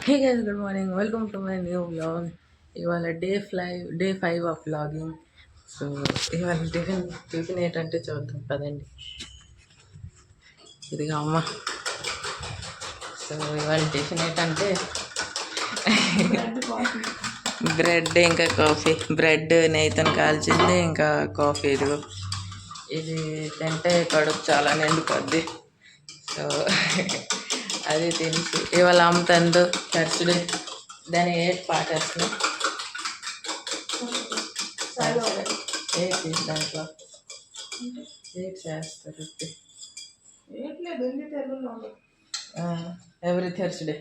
Hey guys, good morning. Welcome to my new vlog. ఇవాళ day 5 of vlogging. So ఇవాళ tiffin ఏంటంటే చూద్దాం పదండి. ఇదిగా అమ్మ. సో ఇవాళ టిఫిన్ ఏంటంటే బ్రెడ్ ఇంకా కాఫీ. బ్రెడ్ నెయ్యితో కాల్చింది ఇంకా కాఫీ. ఇదిగో ఇది తింటే కడుపు చాలా నిండిపోద్ది. సో అది తినేసి ఇవాళ అమ్ముతుందో థర్స్డే దాని ఏట్ పాటేస్తున్నాం. ఏంటి దాంట్లో ఏట్ చేస్తారు ఎవ్రీ థర్స్డే,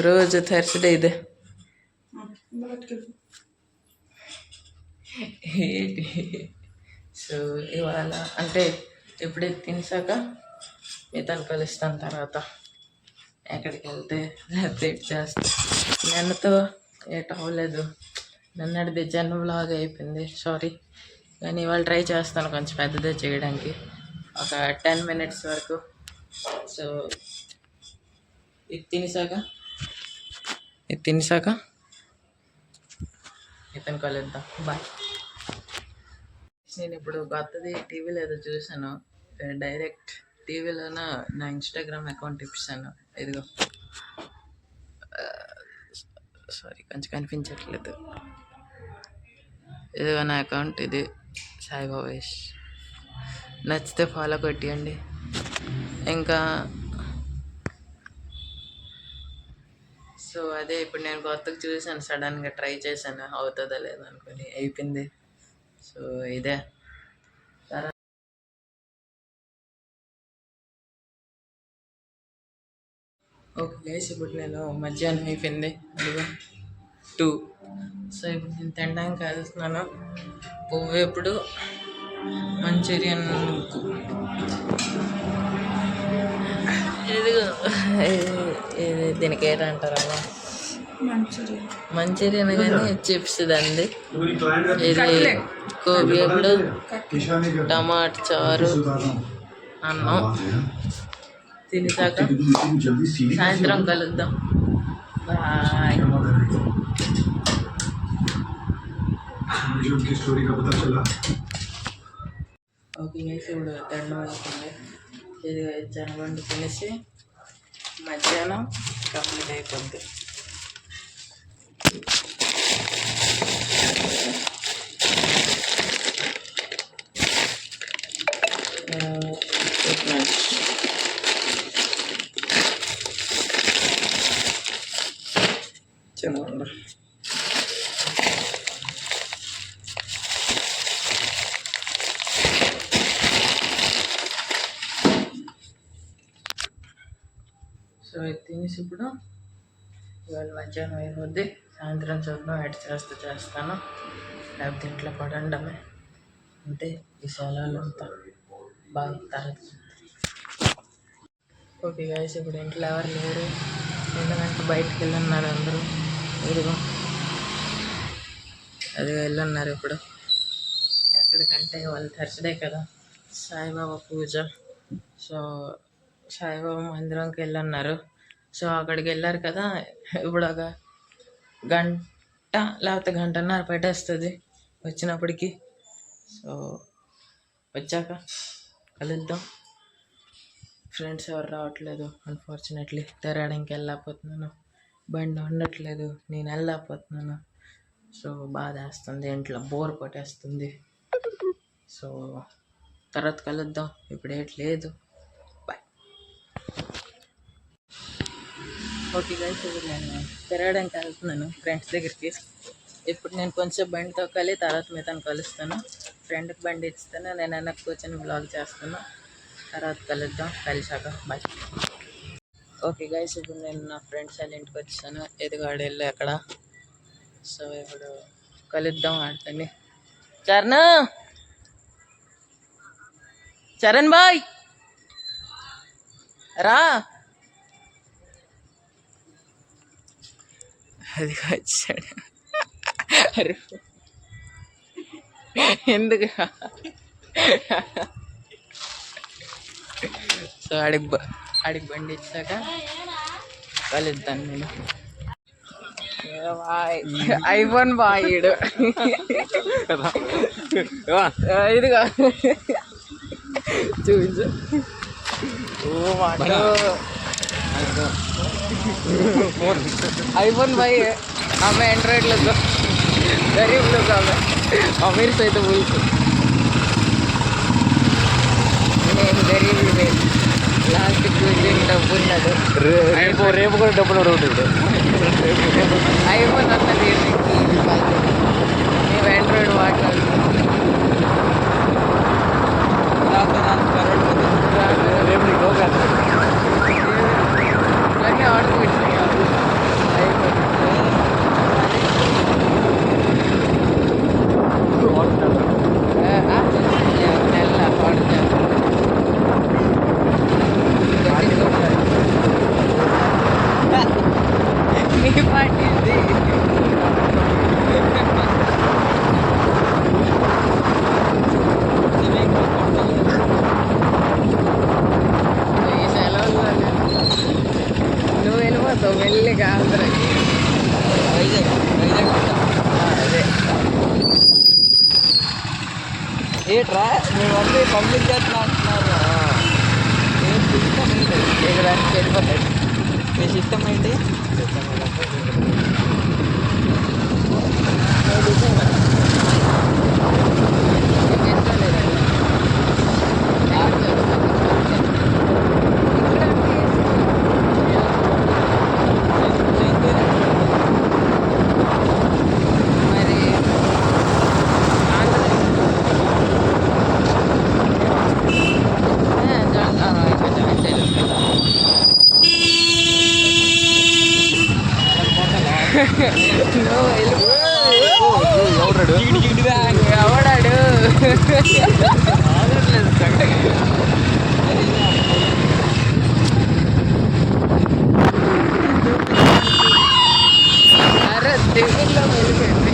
రోజు థర్స్డే ఇదే. ఏంటి సో ఇవాళ అంటే ఇప్పుడే తినేసాక మీతో కలుస్తాను. తర్వాత ఎక్కడికి వెళ్తే అప్డేట్ చేస్తాను. నిన్నతో ఏట్ అవ్వలేదు, నిన్నటిది జన్మ వ్లాగ్ అయిపోయింది, సారీ. కానీ ఇవాళ ట్రై చేస్తాను కొంచెం పెద్దదే చేయడానికి, ఒక 10 minutes వరకు. సో ఇది తినేసాక ఇతను కలుద్దాం. బాయ్. నేను ఇప్పుడు కొత్తది టీవీలో ఏదో చూసాను, డైరెక్ట్ టీవీలోన నా ఇన్స్టాగ్రామ్ అకౌంట్ ఇప్పిస్తాను. ఇదిగో సారీ కొంచెం కనిపించట్లేదు. ఇదిగో నా అకౌంట్, ఇది సాయిబాబాష్. నచ్చితే ఫాలో కొట్టియండి. ఇంకా సో అదే ఇప్పుడు నేను కొత్తగా చూసాను, సడన్గా ట్రై చేశాను, అవుతుందో లేదో అనుకుని అయిపోయింది. సో ఇదే ఓకే గైస్, ఇప్పుడు నేను మధ్యాహ్నం అయిపోయింది, అదిగో 2. సో ఇప్పుడు నేను తినడానికి కలుస్తున్నాను. పువ్వు ఎప్పుడు మంచూరియన్, ఇదిగో ఇది దీనికి ఏంటంటారు అలా, మంచూరియన్ కానీ చిప్స్ దండి. ఇది గోబీ ఎప్పుడు, టమాటా చారు, అన్నం. తినేసాక సాయంత్రం కలుద్దాం. బాయ్. ఓకే గైస్, ఇప్పుడు తినడం అవుతుంది. ఇది జనబండి తినేసి మధ్యాహ్నం కంప్లీట్ అయిపోద్ది. చిన్న సో ఇది తినేసి ఇప్పుడు ఇవాళ మధ్యాహ్నం అయిపోద్ది. సాయంత్రం చూద్దాం, ఎడ్ చేస్తాను, లేకపోతే ఇంట్లో పడండమే. అంటే ఈ సెలవులు అంతా బాగా తర్వాత. ఓకే గైస్, ఇప్పుడు ఇంట్లో ఎవరు లేరు, ఎందుకంటే బయటకు వెళ్ళున్నారు అందరూ. ఇదిగో అదిగో వెళ్ళున్నారు ఇప్పుడు. ఎక్కడికంటే వాళ్ళు థర్స్డే కదా, సాయిబాబా పూజ. సో సాయిబాబా మందిరంకి వెళ్ళన్నారు. సో అక్కడికి వెళ్ళారు కదా, ఇప్పుడు ఒక గంట లేకపోతే గంటన్నర పెట్టేస్తుంది వచ్చినప్పటికి. సో వచ్చాక కలుద్దాం. ఫ్రెండ్స్ ఎవరు రావట్లేదు అన్ఫార్చునేట్లీ. తిరగడానికి వెళ్ళకపోతున్నాను, బండి ఉండట్లేదు, నేను వెళ్ళకపోతున్నాను. సో బాధ వేస్తుంది, ఇంట్లో బోర్ కొట్టేస్తుంది. సో తర్వాత కలుద్దాం, ఇప్పుడు లేదు. బాయ్. ఓకే గైస్, ఇప్పుడు నేను తిరగడానికి వెళ్తున్నాను ఫ్రెండ్స్ దగ్గరికి. ఇప్పుడు నేను కొంచెం బండి తొక్కాలి, తర్వాత మీతను కలుస్తాను. ఫ్రెండ్కి బండి ఇస్తాను, నేను వెనక్కి కూర్చొని బ్లాగ్ చేస్తాను. తర్వాత కలుద్దాం, కలిసాక బాయ్. ఓకే గైస్, ఇప్పుడు నేను నా ఫ్రెండ్స్ వాళ్ళ ఇంటికి వచ్చాను. ఎదుగాడు వెళ్ళి అక్కడ. సో ఇప్పుడు కలుద్దాం ఆడుతుంది. చరణ్ బాయ్ రా. అది వచ్చాడు ఎందుకు. సో ఆడికి బండి ఇచ్చాక కలుద్దాను నేను. ఐఫోన్ బాయిడు ఇదిగా చూపించు. ఐఫोन भाई हमें एंड्रॉइड लो गरीब लोग हमें अमीर से तो बोल నేను గరీబ్ లాస్ట్ కూర్చొని డబ్బు ఉన్నది. రేపు కూడా డబ్బులు ఉంటుంది. ఐఫోన్ అన్నది మేము ఆండ్రాయిడ్ వాడుతున్నాం. ఆర్డర్ పెట్టినాయి నెల ఆర్డర్ చేస్తాం. మీ పార్టీ ఈ సెలవులు నువ్వు వెళ్ళిపోతావు మెల్లిగా ఆంధ్రకి. అదే ఏట్రా మేమన్నీ పబ్లిక్ చేస్తున్నా అంటున్నారు. ఏం సిస్టమ్ ఏంటి? ఎగరానికి వెళ్ళిపోతాడు. మీ సిస్టమ్ ఏంటి? ఎవడాడు అరే దేవుళ్ళ వెళ్ళిపోయింది.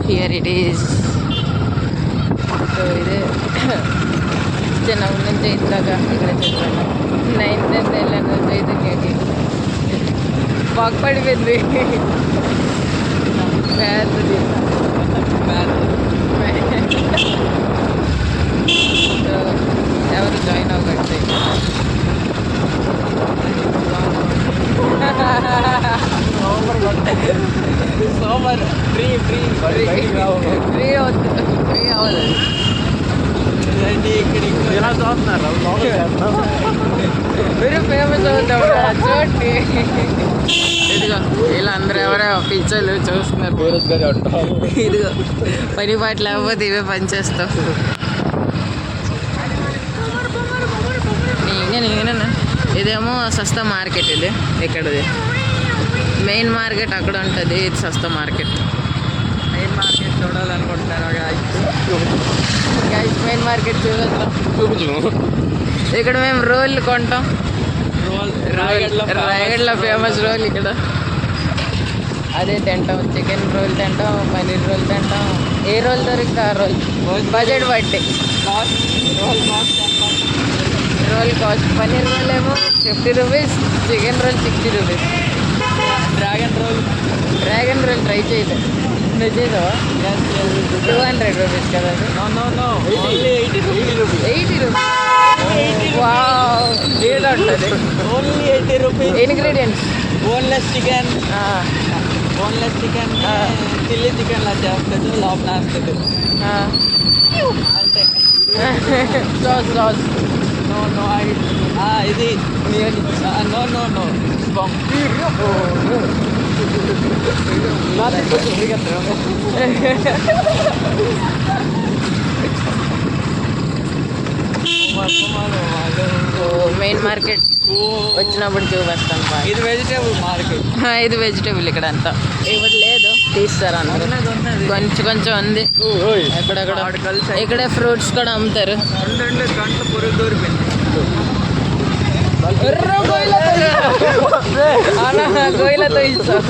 Here it is. సో ఇదే చిన్నప్పటి నుంచి ఇంతగా ఇక్కడ చదివాను. 9th 10th వెళ్ళాను చైతన్యకి. బాగుపడిపోయింది పెద్దది. సో ఎవరు జాయిన్ అవ్వకండి. సోమర్ ఫ్రీ ఫ్రీ ఫ్రీ అవుతుంది. ఫ్రీ అవ్వదు. ఇలా చూస్తున్నారు. మీరు ఫేమస్ అవుతాం చూడండి. ఇదిగో ఇలా అందరూ ఎవరో పిచ్చర్లు చూస్తున్నారు. ఇదిగో పని పాట లేకపోతే ఇవే పని చేస్తాం. నేనేనా ఇదేమో సస్తా మార్కెట్. ఇది ఇక్కడది మెయిన్ మార్కెట్ అక్కడ ఉంటుంది. ఇది సస్తా మార్కెట్. మెయిన్ మార్కెట్ చూడాలనుకుంటున్నారా? గైస్ మెయిన్ మార్కెట్ చూపించు. ఇక్కడ మేము రోళ్ళు కొంటాం. రాయగడ్లో ఫేమస్ రోల్ ఇక్కడ. అదే తింటాం. చికెన్ రోల్ తింటాం, పన్నీర్ రోల్ తింటాం. ఏ రోల్ దొరికితే ఆ రోల్ బడ్జెట్ బట్టి. రోల్ కాస్ట్ పన్నీర్ రోల్ ఏమో 50 rupees, chicken roll 60 rupees. Dragon roll try చేయలేదు. నువ్వు చేసావా? 200 రూపీస్ కదా. 80 రూపీస్. వావ్ ఏదో ఉంటుంది. Only 80 rupees. Ingredients boneless chicken, chilli chicken లా చేస్తుంది. లోపల వేస్తుంది అంతే. సాస్ సాస్ నో నో ఇది no no no main market వచ్చినప్పుడు చూపిస్తాను బాగా. ఇది వెజిటేబుల్ మార్కెట్. ఇది వెజిటేబుల్ ఇక్కడ అంతా ఇప్పుడు లేదు, తీస్తారు అందరూ. కొంచెం కొంచెం ఉంది ఎక్కడెక్కడ. ఇక్కడే ఫ్రూట్స్ కూడా అమ్ముతారు. 2 గంటల పొరుగు దూరిపోయింది. గోయిలతో ఇస్తాం.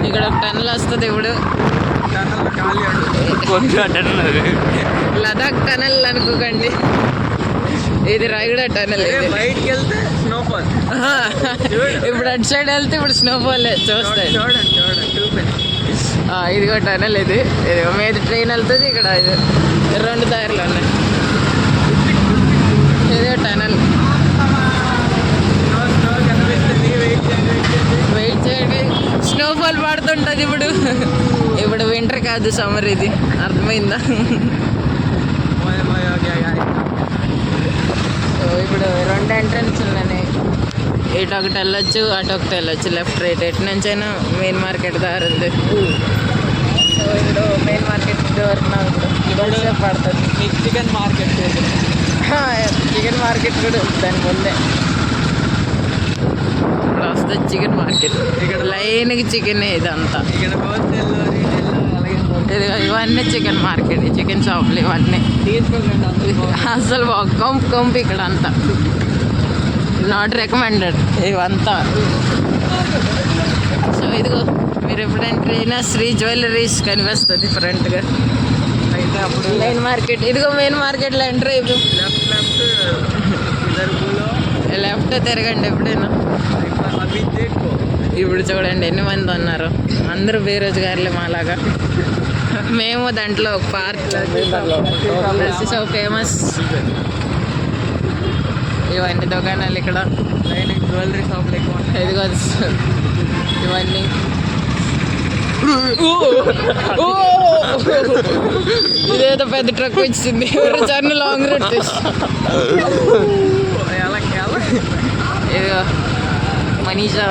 ఇక్కడ ఒక టన్నులు వస్తుంది ఇప్పుడు. లదాఖ్ టనల్ అనుకోకండి, ఇది రాయగడ టనల్. బయటికి వెళ్తే స్నోఫాల్. ఇప్పుడు అటు సైడ్ వెళ్తే ఇప్పుడు స్నోఫాల్ చూస్తాయి. చూడండి చూడండి చూపించండి. ఇదిగో టనల్. ఇది మీద ట్రైన్ వెళ్తుంది. ఇక్కడ ఇది 2 దారులు ఉన్నాయి. ఇదే టనల్. వెయిట్ చేయండి, స్నోఫాల్ పడుతుంటుంది ఇప్పుడు. ఇప్పుడు వింటర్ కాదు, సమ్మర్. ఇది అర్థమైందా? ఇప్పుడు 2 ఎంట్రన్స్ ఉన్నాయి. ఇటు ఒకటి వెళ్ళొచ్చు, అటు ఒకటి వెళ్ళొచ్చు. లెఫ్ట్ రైట్ ఎటు నుంచైనా మెయిన్ మార్కెట్ దారి ఉంది. సో ఇప్పుడు మెయిన్ మార్కెట్ దూరం ఇప్పుడు పడుతుంది. మీకు చికెన్ మార్కెట్ చికెన్ మార్కెట్ కూడా ఉంది దాని ముందే. ఇప్పుడు వస్తుంది చికెన్ మార్కెట్. ఇక్కడ లైన్కి చికెన్ ఇదంతా. ఇక్కడ హోల్సేల్ ఇది ఇవన్నీ చికెన్ మార్కెట్, చికెన్ షాపులు ఇవన్నీ. తీసుకోండి. అసలు కంపు ఇక్కడ అంతా. నాట్ రికమెండెడ్ ఇవంతా. సో ఇదిగో మీరు ఎప్పుడైనా ట్రైన్ శ్రీ జ్యువెలరీస్ కనిపిస్తుంది ఫ్రంట్గా. అయితే అప్పుడు మెయిన్ మార్కెట్. ఇదిగో మెయిన్ మార్కెట్లో ఎంటర్ అయిపో. లెఫ్ట్ తిరగండి ఎప్పుడైనా. ఇప్పుడు చూడండి ఎన్ని మంది ఉన్నారు. అందరూ బేరోజుగారులే మాలాగా. మేము దాంట్లో ఒక పార్క్. సో ఫేమస్ ఇవన్నీ దుకాణాలు ఇక్కడ. జ్యువెలరీ షాప్లు ఎక్కువ ఉంటాయి. ఇదిగో ఇవన్నీ. ఇదేదో పెద్ద ట్రక్ వచ్చింది. చన్ను లాంగ్ రూట్. ఇదిగో మనీషా,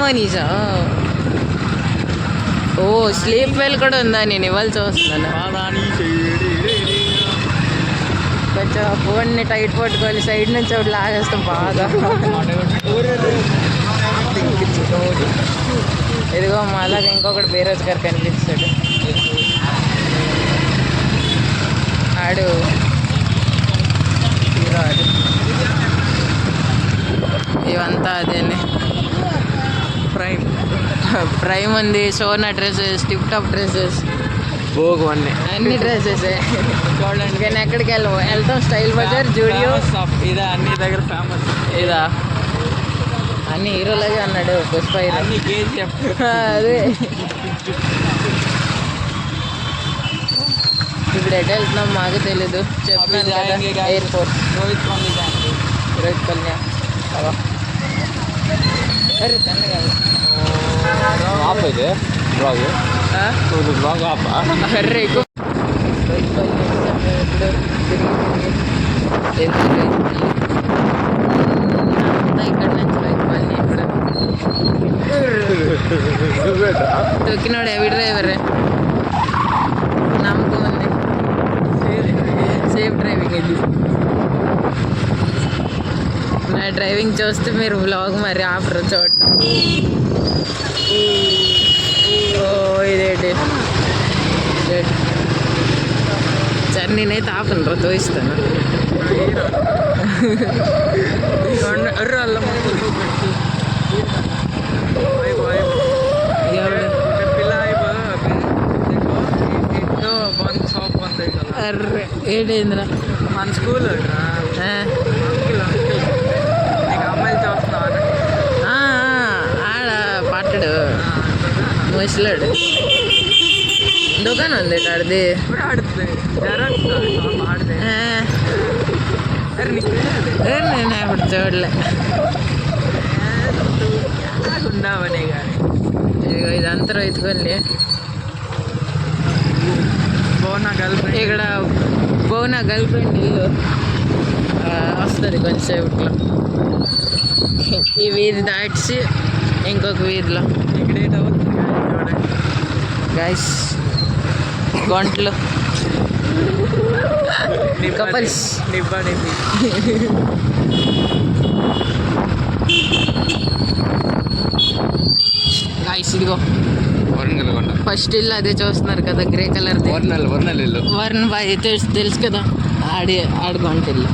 మనీషా. ఓ స్లీప్ వెల్ కూడా ఉందా? నేను ఇవాళ చూస్తున్నాను. కొంచెం ఫోన్ని టైట్ పట్టుకోవాలి. సైడ్ నుంచి ఒకటి లాగేస్తాం బాగా. ఇదిగో మాలాగా ఇంకొకటి బేరోజుగారు కనిపిస్తాడు. ఆడు ఇవంతా అదేనే. ప్రైమ్ ఉంది, సోనా dresses, tip top dresses, Vogue అన్ని డ్రెస్సెస్. చూడండి కానీ ఎక్కడికి వెళ్తాం స్టైల్ బజార్, జూడియో. ఇదా అన్ని దగ్గర ఫేమస్. ఇదా అన్ని హీరోలాగే అన్నాడు పుష్ప హీరో. అదే ఇప్పుడు ఎటు వెళ్తున్నాం మాకు తెలీదు. చెప్పాను కదా ఎయిర్పోర్ట్. రోహిత్ కళ్యాణ్. అరే తను కాదు. అర్రే ఎక్కువ ఇక్కడ నుంచి వైపుల్ని ఇప్పుడు తొక్కినాడు ఎవరి డ్రైవర్. నమ్మకం ఉంది. సేఫ్ డ్రైవింగ్ ఇది. నా డ్రైవింగ్ చూస్తే మీరు వ్లాగ్ మరి ఆపరు చూడటం. ఓ ఇదేంటి సార్, నేనైతే ఆపను, తోయిస్తాను. అర్రే ఏంటేంద్రా మన స్కూల్ అమ్మాయిలు చూస్తున్నాను. ఆడ పట్టడు ముసలాడు. దుకాణం ఉంది ఆడిది. నేను ఇప్పుడు చూడలే. అవనే కానీ ఇదిగో ఇదంతా రైతుకొల్లి. బాగున్నా గర్ల్ ఇక్కడ బోనా గర్ల్ ఫ్రెండ్ ఇల్లు వస్తుంది కొంచెంసేపట్లో. ఈ వీధి దాటిసి ఇంకొక వీధిలో ఇక్కడ ఏటవుతుంది చూడండి గైస్ గొంట్లు కపల్స్. నిబ్బండి గైస్ ఇదిగో వరంగల్ కొండ ఫస్ట్ ఇల్లు అదే చూస్తున్నారు కదా, గ్రే కలర్ వర్ణల్ ఇల్లు వరుణ్ బాయ్ తెలుసు కదా, ఆడి గొంట ఇల్లు.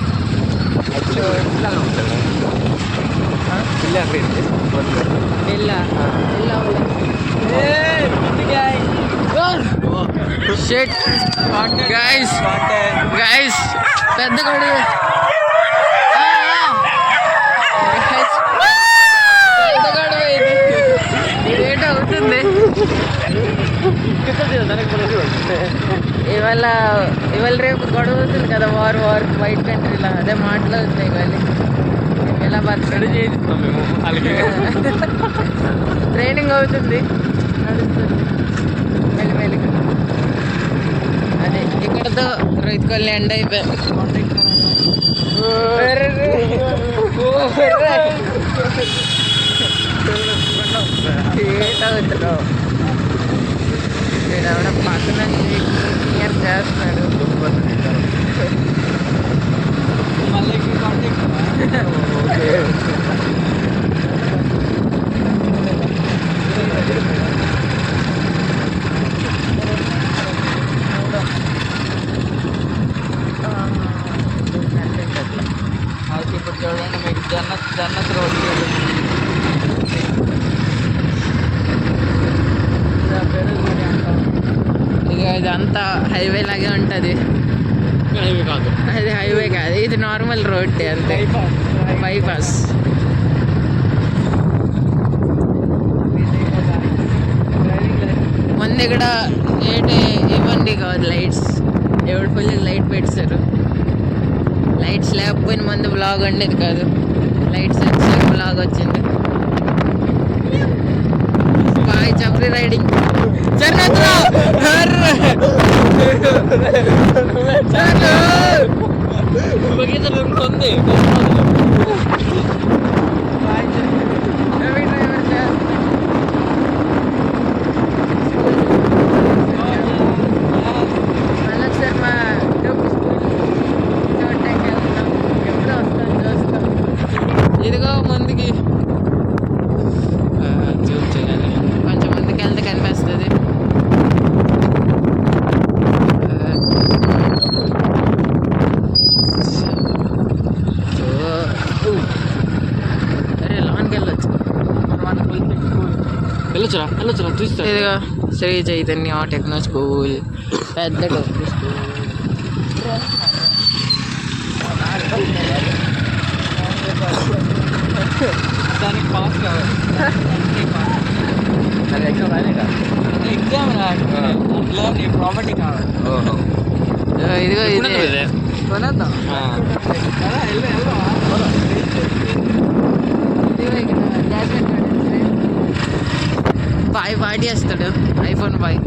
ఇల్లా షిట్ గైస్ గైస్ పెద్ద గొడవ. పెద్ద గొడవ ఇది ఏంటవుతుంది ఇవాళ రేపు గొడవ అవుతుంది కదా, వార్ వైట్ కంట్రీలో అదే మాటలు అవుతాయి. ఇవాళ ఎలా బతకడం చేయిస్తాం మేము అలాగే ట్రైనింగ్ అవుతుంది, నడుస్తుంది మెల్లిమెల్లిగా. అదే ఇక్కడతో రైతుకొల్లి ఎండ్ అయిపోయాయి. ఏంటవుతున్నావు వీడెవడ పక్కన క్లియర్ చేస్తున్నాడు. మళ్ళీ ఇప్పుడు చూడండి మీకు జన్నత్ రోడ్డు ఇక ఇదంతా హైవే లాగే ఉంటుంది. కాదు అది హైవే కాదు, ఇది నార్మల్ రోడ్ అంతే, బైపాస్. ముందు ఇక్కడ ఇవ్వండి కాదు లైట్స్, ఎవడు ఫుల్ లైట్ పెట్టారు. లైట్స్ లేకపోయిన ముందు బ్లాగ్ ఉండేది కాదు, లైట్స్ వచ్చాక బ్లాగ్ వచ్చింది. బాయ్ చప్రీ రైడింగ్ ఉంది ఇదిగో ముందుకి జూమ్ చేయాలి. కొంచెం ముందుకు వెళ్తే కనిపిస్తుంది. అరే లాన్కి వెళ్ళొచ్చు. వెళ్ళొచ్చురా చూస్తాడు. ఇదిగో శ్రీ చైతన్య టెక్నో స్కూల్, పెద్ద టెక్నో స్కూల్. దానికి పాస్ కావాలి. ఎగ్జామ్ దాంట్లో నీ ప్రాపర్టీ కావాలి. ఇదిగో ఇది కొనేద్దాం. బాయ్ పార్టీ వేస్తాడు, ఐఫోన్ బాయ్.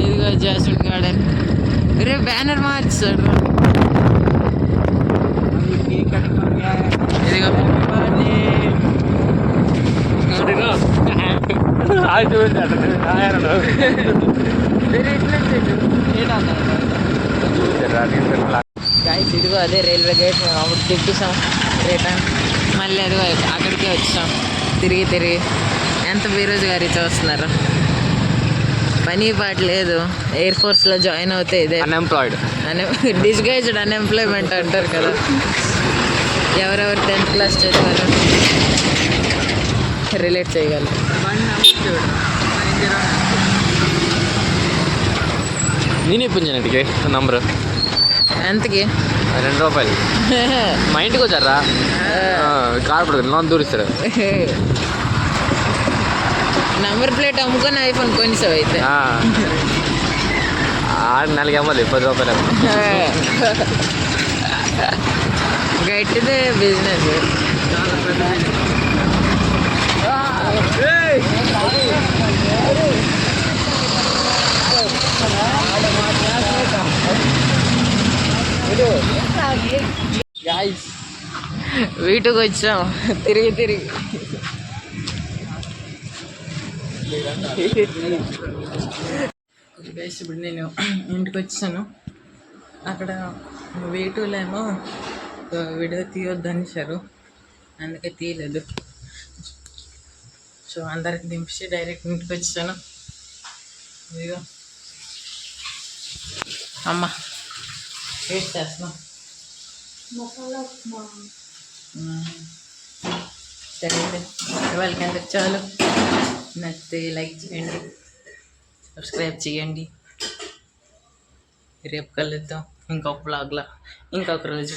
ఇదిగో జాస్మిన్ గార్డెన్, రేపు బ్యానర్ మార్చాడు. ఇదిగో గైస్ ఇదిగో అదే రైల్వే గేట్, అప్పుడు తిప్పిస్తాం రిటర్న్. మళ్ళీ అదిగో అక్కడికే వచ్చాం తిరిగి. ఎంత బేరోజుగారీ చూస్తున్నారు, పని పాట లేదు. ఎయిర్ ఫోర్స్లో జాయిన్ అవుతే ఇదే అన్ఎంప్లాయిడ్, డిస్గైజ్డ్ అన్ఎంప్లాయ్మెంట్ అంటారు కదా. ఎవరెవరు 10th క్లాస్ చదివారు రిలేట్ చేయగలరు. నేను ఇప్పించానంటికి నంబరు ఎంతకి? 2 రూపాయలు. మా ఇంటికి వచ్చారా కార్ పడుతుంది, లోన్ దూరిస్తాడు. నంబర్ ప్లేట్ అమ్ముకొని ఐఫోన్ కొనిసావు అయితే. 4 అమ్మది 10 రూపాయలు. గట్టిదే బిజినెస్. వీటుకు వచ్చాం తిరిగి తిరిగి. గైస్ ఇప్పుడు నేను ఇంటికి వచ్చాను. అక్కడ వీటులో ఏమో వీడియో తీయొద్దు అనేసారు, అందుకే తీయలేదు. సో అందరికి దింపి డైరెక్ట్ ఇంటికి వచ్చాను. ఇదిగో అమ్మ వేస్ట్ చేస్తున్నాం. సరే వాళ్ళకి అందరికి చాలు. నచ్చితే లైక్ చేయండి, సబ్స్క్రైబ్ చేయండి. రేపు కలుద్దాం ఇంకొక బ్లాగ్లో ఇంకొక రోజు.